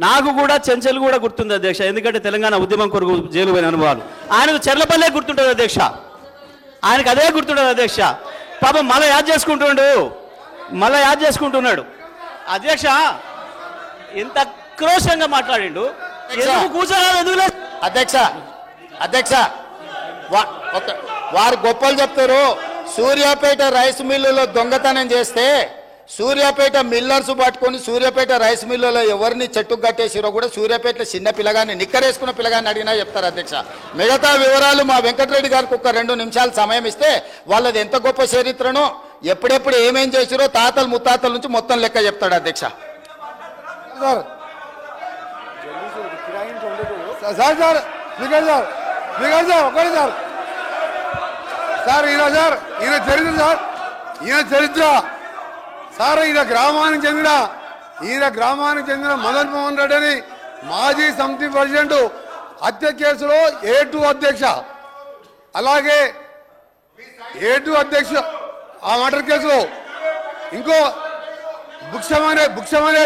నాకు కూడా చెంచల్ కూడా గుర్తుంది అధ్యక్ష, ఎందుకంటే తెలంగాణ ఉద్యమం కొరకు జైలు పోయిన అనుభవాలు. ఆయనకు చెర్లపల్లె గుర్తుంటుంది అధ్యక్ష, ఆయనకు అదే గుర్తుంటుంది అధ్యక్ష. పాపం మళ్ళీ యాద్ చేసుకుంటున్నాడు అధ్యక్ష. ఎంత క్రోషంగా మాట్లాడిండు, ఎందుకు కూర్చోరాదు ఎందుకు? అధ్యక్ష వారు గొప్పలు చెప్తారు. సూర్యాపేట రైస్ మిల్లులో దొంగతనం చేస్తే సూర్యాపేట మిల్లర్స్ పట్టుకొని సూర్యాపేట రైస్ మిల్లులో ఎవరిని చెట్టుకు కట్టేసిరో కూడా సూర్యాపేటలో చిన్న పిల్లగాన్ని నిక్కరేసుకున్న పిల్లగాన్ని అడిగినా చెప్తారు అధ్యక్ష. మిగతా వివరాలు మా వెంకటరెడ్డి గారికి ఒక 2 నిమిషాలు సమయం ఇస్తే వాళ్ళది ఎంత గొప్ప చరిత్రనో ఎప్పుడెప్పుడు ఏమేం చేసిరో తాతలు ముత్తాతల నుంచి మొత్తం లెక్క చెప్తాడు అధ్యక్ష. ఈయన చరిత్ర సార్, ఈయన గ్రామానికి చెందిన మదన్ మోహన్ రెడ్డి అని మాజీ సమితి ప్రెసిడెంట్ హత్య కేసులో A2 అధ్యక్ష, అలాగే A2 అధ్యక్ష ఆ మర్డర్ కేసులో ఇంకో భుక్షమనే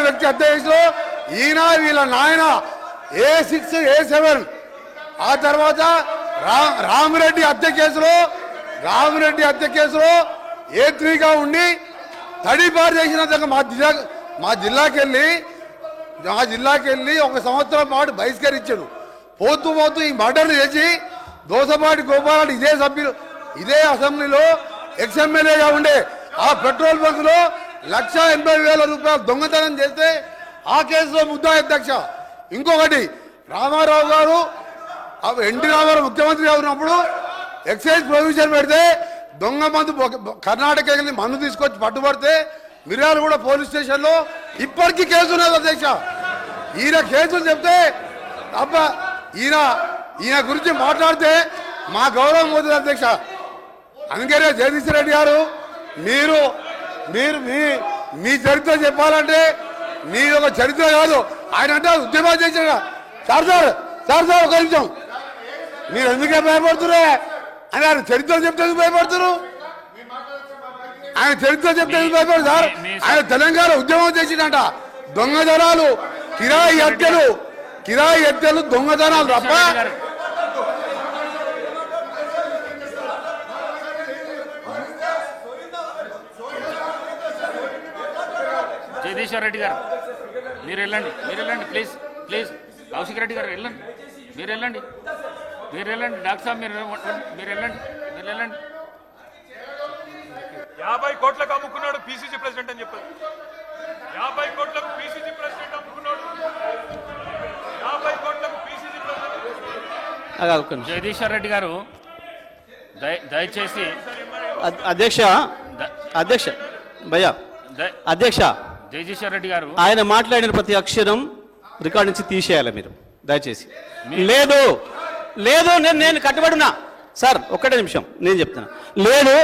వ్యక్తి హత్య కేసులో ఈయన వీళ్ళ నాయన A6 A7. ఆ తర్వాత రామిరెడ్డి హత్య కేసులో A3గా ఉండి తడిపారు చేసిన మా జిల్లాకి వెళ్ళి 1 సంవత్సరం పాటు బహిష్కరించాడు. పోతూ ఈ మర్డర్లు చేసి దోసపాటి గోపాల్ ఇదే అసెంబ్లీలో ఎక్స్ఎమ్మెల్యేగా ఉండే ఆ పెట్రోల్ బంకులో 1,80,000 రూపాయలు దొంగతనం చేస్తే ఆ కేసులో ముద్దాయి అధ్యక్ష. ఇంకొకటి రామారావు గారు ఎన్టీ రామారావు ముఖ్యమంత్రిగా ఉన్నప్పుడు ఎక్సైజ్ ప్రొవిజన్ పెడితే దొంగ మందు కర్ణాటక వెళ్ళి మందు తీసుకొచ్చి పట్టుబడితే మిర్యాలగూడ పోలీస్ స్టేషన్లో ఇప్పటికీ కేసు ఉన్నది అధ్యక్ష. ఈయన కేసులు చెప్తే అబ్బా ఈయన గురించి మాట్లాడితే మా గౌరవం పోతుంది అధ్యక్ష. అందుకనే జగదీష్ రెడ్డి గారు మీరు మీ చరిత్ర చెప్పాలంటే మీరు ఒక చరిత్ర కాదు, ఆయన అంటే ఉద్యమాలు చేశాడు. సార్ ఒక నిమిషం, మీరు ఎందుకే భయపడుతురే అని ఆయన చరిత్ర చెప్తే భయపడుతున్నారు. ఆయన చరిత్ర చెప్తే భయపడు సార్. ఆయన తెలంగాణ ఉద్యమం చేసిందంట. దొంగతనాలు, కిరాయి హత్యలు దొంగతనాలు తప్ప జగదీశ్వర్ రెడ్డి గారు మీరు వెళ్ళండి ప్లీజ్ కౌశిక్ రెడ్డి గారు మీరు వెళ్ళండి డాక్టర్ సాబ్ మీరు వెళ్ళండి 50 కోట్లకు అమ్ముకున్నాడు పిసిసి ప్రెసిడెంట్ అని చెప్పారు. 50 కోట్లకు పిసిసి ప్రెసిడెంట్ అమ్ముకున్నాడు. 50 కోట్లకు పిసిసి ప్రెసిడెంట్. జగదీశ్వర్ రెడ్డి గారు దయచేసి అధ్యక్ష జగదీశ్వర్ రెడ్డి గారు ఆయన మాట్లాడిన ప్రతి అక్షరం రికార్డు నుంచి తీసేయాలి మీరు దయచేసి. లేదు నేను కట్టుబడినా సార్, ఒక్కటే నిమిషం నేను చెప్తున్నా. లేదు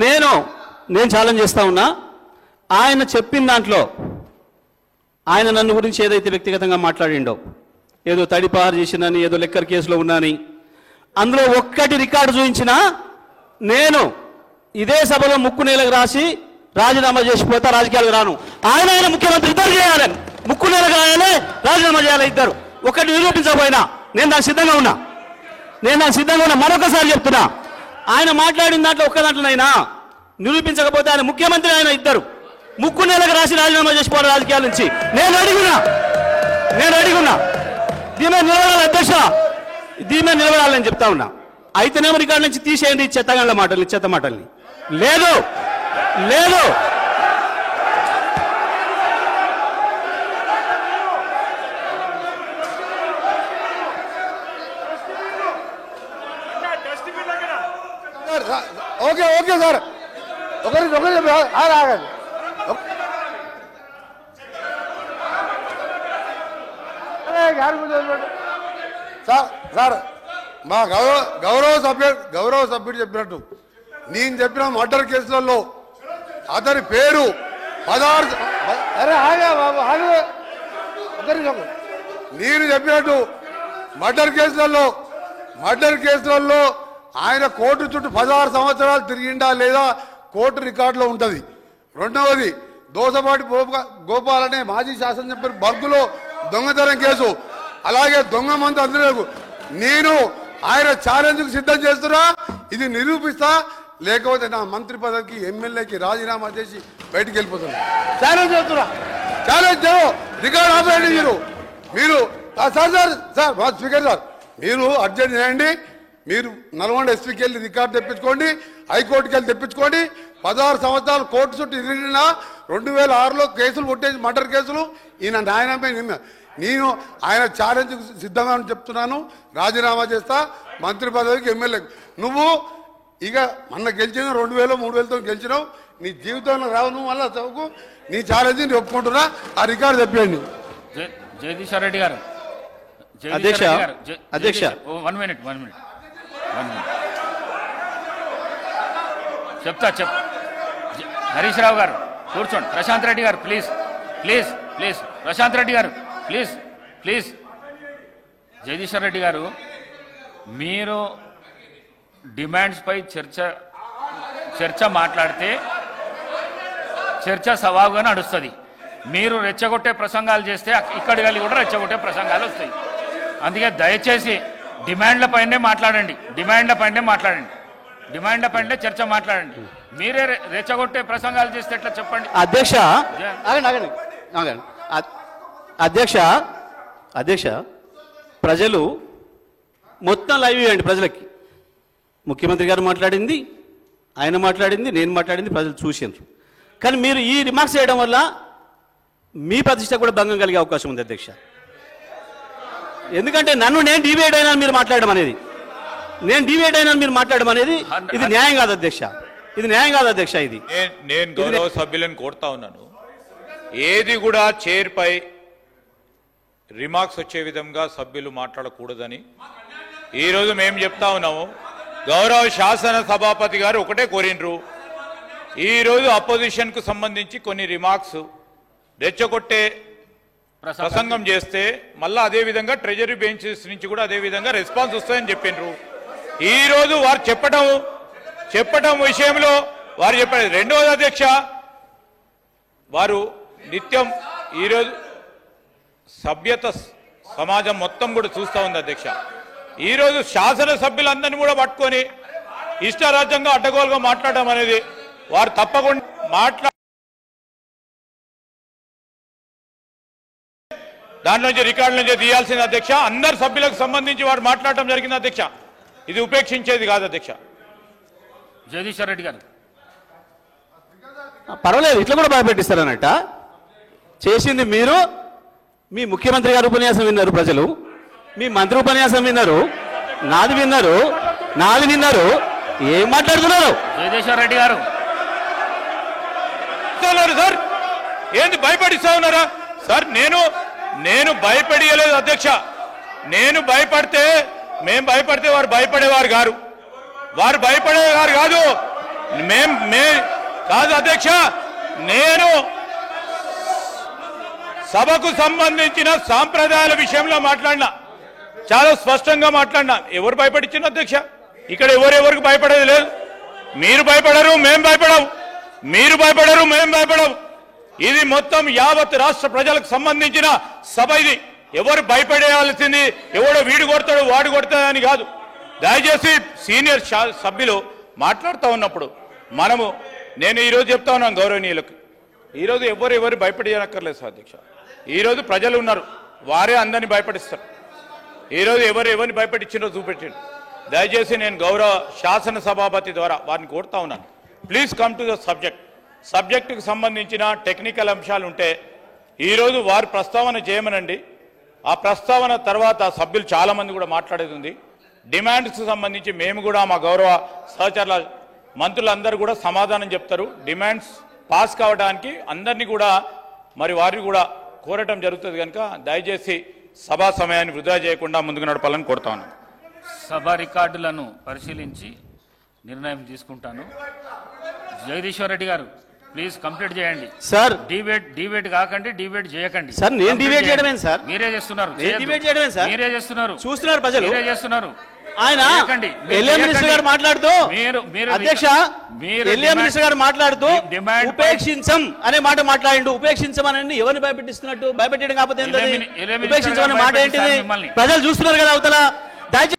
నేను ఛాలెంజ్ చేస్తా ఉన్నా. ఆయన చెప్పిన దాంట్లో ఆయన నన్ను గురించి ఏదైతే వ్యక్తిగతంగా మాట్లాడిండో, ఏదో తడిపారు చేసినని, ఏదో లెక్కర్ కేసులో ఉన్నాని, అందులో ఒక్కటి రికార్డు చూపించినా నేను ఇదే సభలో ముక్కు నేలకు రాసి రాజీనామా చేసిపోతా, రాజకీయాలకు రాను. ఆయన ముఖ్యమంత్రి ఇద్దరు చేయాలని, ముక్కు నేలకు రాయాలి, రాజీనామా చేయాలి ఇద్దరు. ఒకటి నిరూపించకపోయినా నేను దానికి సిద్ధంగా ఉన్నా. మరొకసారి చెప్తున్నా, ఆయన మాట్లాడిన దాంట్లో ఒక్క దాంట్లోనైనా నిరూపించకపోతే ఆయన ముఖ్యమంత్రి, ఆయన ఇద్దరు ముక్కు నేలకు రాసి రాజీనామా చేసిపోవాలి రాజకీయాల నుంచి. నేను అడిగున్నా దీని మీద నిలబడాలి అధ్యక్ష, దీని మీద నిలబడాలని చెప్తా ఉన్నా. అయితేనేమో రికార్డు నుంచి తీసేయండి చెత్త మాటల్ని. లేదు ఓకే సార్, ఒకరి ఆగండి. సార్ మా గౌరవ సభ్యుడు చెప్పినట్టు నేను చెప్పిన మర్డర్ కేసులలో అతని పేరు 16 నేను చెప్పినట్టు మర్డర్ కేసులలో ఆయన కోర్టు చుట్టూ 16 సంవత్సరాలు తిరిగిండా లేదా కోర్టు రికార్డులో ఉంటుంది. రెండవది దోసపాటి గోపాల్ అనే మాజీ శాసనసభ్యుడు బర్గులో దొంగతనం కేసు, అలాగే దొంగ మందు అందులోకు నేను ఆయన ఛాలెంజ్కు సిద్ధం చేస్తున్నా. ఇది నిరూపిస్తా, లేకపోతే నా మంత్రి పదవికి ఎమ్మెల్యేకి రాజీనామా చేసి బయటికి వెళ్ళిపోతున్నా. ఛాలెంజ్ చేస్తున్నా, ఛాలెంజ్ రికార్డ్ ఆపేయండి. మీరు సార్ మా స్పీకర్ సార్, మీరు అర్జెంట్ చేయండి. మీరు నల్గొండ ఎస్పీకి వెళ్ళి రికార్డు తెప్పించుకోండి, హైకోర్టుకి వెళ్ళి తెప్పించుకోండి. 16 సంవత్సరాలు కోర్టు చుట్టూ తిరిగిన 2006లో కేసులు కొట్టేసి మర్డర్ కేసులు ఈయన న్యాయమే. నేను ఆయన ఛాలెంజ్ సిద్ధంగా అని చెప్తున్నాను. రాజీనామా చేస్తా మంత్రి పదవికి, ఎమ్మెల్యేకి. నువ్వు ఇక మొన్న గెలిచిన 2000 3000తో గెలిచినావు. నీ జీవితంలో రావు నువ్వు మళ్ళా చదువుకు. నీ ఛాలెంజ్ నేను ఒప్పుకుంటున్నా. ఆ రికార్డు తెప్పండి. జగదీశ్వర్ రెడ్డి గారు, అధ్యక్ష 1 మినిట్ చెప్తా. హరీష్ రావు గారు కూర్చోండి. ప్రశాంత్ రెడ్డి గారు ప్లీజ్. ప్రశాంత్ రెడ్డి గారు ప్లీజ్. జగదీశ్వర్ రెడ్డి గారు, మీరు డిమాండ్స్ పై చర్చ మాట్లాడితే చర్చ సవాలుగా నడుస్తుంది. మీరు రెచ్చగొట్టే ప్రసంగాలు చేస్తే ఇక్కడి వెళ్ళి కూడా రెచ్చగొట్టే ప్రసంగాలు వస్తాయి. అందుకే దయచేసి డిమాండ్ల పైనే మాట్లాడండి. డిమాండ్ల పైనే చర్చ మాట్లాడండి. మీరే రెచ్చగొట్టే ప్రసంగాలు చేస్తే ఎట్లా చెప్పండి. అధ్యక్ష ప్రజలు మొత్తం లైవ్ ఇవ్వండి. ప్రజలకి ముఖ్యమంత్రి గారు మాట్లాడింది, ఆయన మాట్లాడింది, నేను మాట్లాడింది ప్రజలు చూసినారు. కానీ మీరు ఈ రిమార్క్స్ చేయడం వల్ల మీ ప్రతిష్ట కూడా భంగం కలిగే అవకాశం ఉంది అధ్యక్ష. ఎందుకంటే నేను డివైడ్ అయినా మీరు మాట్లాడడం అనేది, ఇది న్యాయం కాదు అధ్యక్ష. ఇది నేను గౌరవ సభ్యులను కోరుతా ఉన్నాను, ఏది కూడా చైర్ పై రిమార్క్స్ వచ్చే విధంగా సభ్యులు మాట్లాడకూడదని ఈరోజు మేము చెప్తా ఉన్నాము. గౌరవ శాసన సభాపతి గారు ఒకటే కోరినరు, ఈరోజు అపోజిషన్ కు సంబంధించి కొన్ని రిమార్క్స్ రెచ్చగొట్టే ప్రసంగం చేస్తే మళ్ళా అదే విధంగా ట్రెజరీ బెంచెస్ నుంచి కూడా అదే విధంగా రెస్పాన్స్ వస్తాయని చెప్పినారు. ఈ రోజు వారు చెప్పడం విషయంలో వారు చెప్పారు. రెండవది అధ్యక్ష, వారు నిత్యం ఈరోజు సభ్యత సమాజం మొత్తం కూడా చూస్తూ ఉంది అధ్యక్ష. ఈరోజు శాసనసభ్యులందరినీ కూడా పట్టుకొని ఇష్టారాజ్యంగా అడ్డగోలుగా మాట్లాడడం అనేది వారు తప్పకుండా దాంట్లో నుంచి రికార్డుల నుంచి తీయాల్సింది అధ్యక్ష. అందరు సభ్యులకు సంబంధించి వారు మాట్లాడటం జరిగింది అధ్యక్ష. ఇది ఉపేక్షించేది కాదు అధ్యక్ష. జగదీశ్వర్ రెడ్డి గారు పర్వాలేదు, ఇట్లా కూడా భయపెట్టిస్తారన్నట్ట. చేసింది మీరు, మీ ముఖ్యమంత్రి గారు ఉపన్యాసం విన్నారు ప్రజలు, మీ మంత్రి ఉపన్యాసం విన్నారు, నాది విన్నారు. ఏం మాట్లాడుతున్నారు జగదీశ్వర్ రెడ్డి గారు? సార్ ఏంది భయపడిస్తా ఉన్నారా సార్? నేను భయపడియలేదు అధ్యక్ష. మేము భయపడితే వారు భయపడేవారు కాదు. కాదు అధ్యక్ష. నేను సభకు సంబంధించిన సాంప్రదాయాల విషయంలో మాట్లాడినా, చాలా స్పష్టంగా మాట్లాడినా. ఎవరు భయపడించిన అధ్యక్ష? ఇక్కడ ఎవరెవరికి భయపడేది లేదు. మీరు భయపడరు, మేము భయపడవు. ఇది మొత్తం యావత్ రాష్ట్ర ప్రజలకు సంబంధించిన సభ. ఇది ఎవరు భయపడేయాల్సింది, ఎవడో వీడు కొడతాడు వాడు కొడతాడని కాదు. దయచేసి సీనియర్ సభ్యులు మాట్లాడుతూ ఉన్నప్పుడు నేను ఈరోజు చెప్తా ఉన్నాను గౌరవనీయులకు, ఈరోజు ఎవరు భయపడేయనక్కర్లేదు సార్ అధ్యక్ష. ఈరోజు ప్రజలు ఉన్నారు, వారే అందరినీ భయపడిస్తారు. ఈరోజు ఎవరిని భయపడిచ్చినో చూపెట్టిండు. దయచేసి నేను గౌరవ శాసన సభాపతి ద్వారా వారిని కోరుతా ఉన్నాను, ప్లీజ్ కమ్ టు ద సబ్జెక్టుకు సంబంధించిన టెక్నికల్ అంశాలు ఉంటే ఈరోజు వారు ప్రస్తావన చేయమనండి. ఆ ప్రస్తావన తర్వాత సభ్యులు చాలా మంది కూడా మాట్లాడేది ఉంది. డిమాండ్స్కు సంబంధించి మేము కూడా మా గౌరవ సహచరుల మంత్రులందరూ కూడా సమాధానం చెప్తారు. డిమాండ్స్ పాస్ కావడానికి అందరినీ కూడా వారిని కూడా కోరటం జరుగుతుంది. కనుక దయచేసి సభా సమయాన్ని వృధా చేయకుండా ముందుకు నడపాలని కోరుతా ఉన్నాను. సభ రికార్డులను పరిశీలించి నిర్ణయం తీసుకుంటాను. జగదీశ్వర్ రెడ్డి గారు ప్లీజ్ కంప్లీట్ చేయండి సార్. డిబేట్ కాకండి, డిబేట్ చేయకండి సార్. నేను డిబేట్ చేయడమే సార్, మీరే చేస్తున్నారు. చూస్తున్నారు ప్రజలు. ఆయన చేయకండి. మీరు ఎల్ఏ మినిస్టర్ చేయకండి. గారు మాట్లాడుతూ మీరు అధ్యక్ష మీరు ఎల్ఏ మినిస్టర్ గారు మాట్లాడుతూ డిమాండ్ ఉపేక్షించం అనే మాట మాట్లాడిండు. ఉపేక్షించమని ఎవరిని భయపెట్టిస్తున్నట్టు? భయపెట్టడం కాకపోతే ఏంటది? ఎల్ఏ మినిస్టర్ ఉపేక్షించమనే మాట ఏంటిది? భయపెట్టిస్తారు మిమ్మల్ని. ప్రజలు చూస్తున్నారు కదా అవతల. దయచేసి